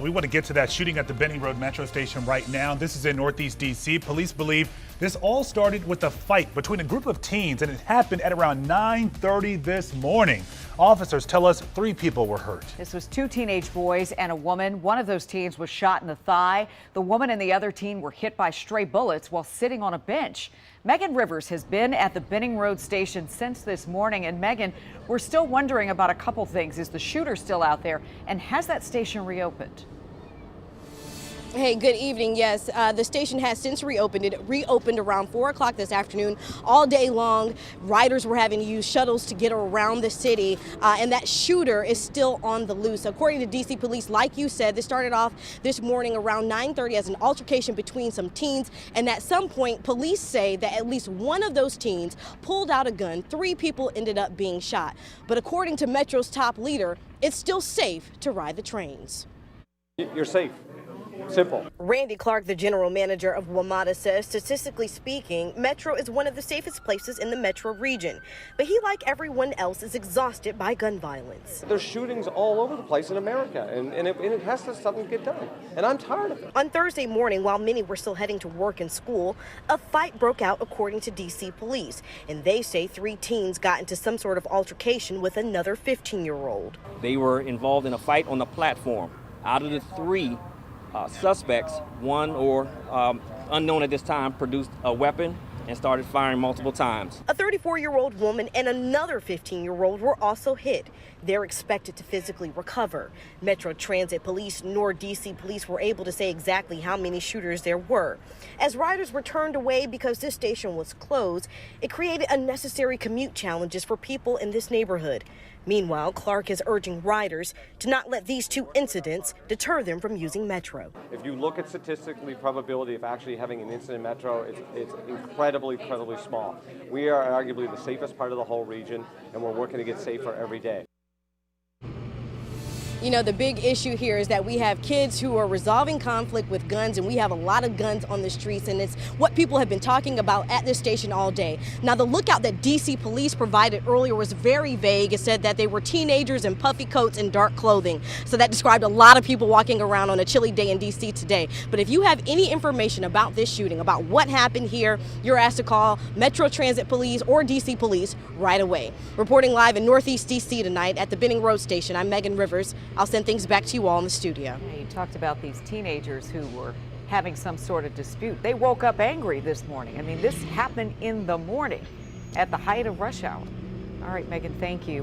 We want to get to that shooting at the Benning Road Metro Station right now. This is in Northeast D.C. Police believe this all started with a fight between a group of teens, and it happened at around 9:30 this morning. Officers tell us 3 people were hurt. This was 2 teenage boys and a woman. One of those teens was shot in the thigh. The woman and the other teen were hit by stray bullets while sitting on a bench. Megan Rivers has been at the Benning Road Station since this morning. And Megan, we're still wondering about a couple things. Is the shooter still out there? And has that station reopened? Hey, good evening. Yes, the station has since reopened. It reopened around 4 o'clock this afternoon. All day long, riders were having to use shuttles to get around the city, and that shooter is still on the loose. According to D.C. police, like you said, this started off this morning around 9:30 as an altercation between some teens, and at some point, police say that at least one of those teens pulled out a gun. 3 people ended up being shot. But according to Metro's top leader, it's still safe to ride the trains. You're safe. Simple. Randy Clark, the general manager of WMATA, says statistically speaking, Metro is one of the safest places in the Metro region. But he, like everyone else, is exhausted by gun violence. There's shootings all over the place in America, and it has to something get done. And I'm tired of it. On Thursday morning, while many were still heading to work and school, a fight broke out according to D.C. police. And they say 3 teens got into some sort of altercation with another 15-year-old. They were involved in a fight on the platform. Out of the 3 suspects, one or unknown at this time, produced a weapon and started firing multiple times. A 34-year-old woman and another 15-year-old were also hit. They're expected to physically recover. Metro Transit Police nor D.C. police were able to say exactly how many shooters there were. As riders were turned away because this station was closed, it created unnecessary commute challenges for people in this neighborhood. Meanwhile, Clark is urging riders to not let these 2 incidents deter them from using Metro. If you look at statistically probability of actually having an incident in Metro, it's incredibly small. We are arguably the safest part of the whole region, and we're working to get safer every day. You know, the big issue here is that we have kids who are resolving conflict with guns, and we have a lot of guns on the streets, and it's what people have been talking about at this station all day. Now, the lookout that D.C. police provided earlier was very vague. It said that they were teenagers in puffy coats and dark clothing. So that described a lot of people walking around on a chilly day in D.C. today. But if you have any information about this shooting, about what happened here, you're asked to call Metro Transit Police or D.C. Police right away. Reporting live in Northeast D.C. tonight at the Benning Road Station, I'm Megan Rivers. I'll send things back to you all in the studio. You talked about these teenagers who were having some sort of dispute. They woke up angry this morning. I mean, this happened in the morning at the height of rush hour. All right, Megan, thank you.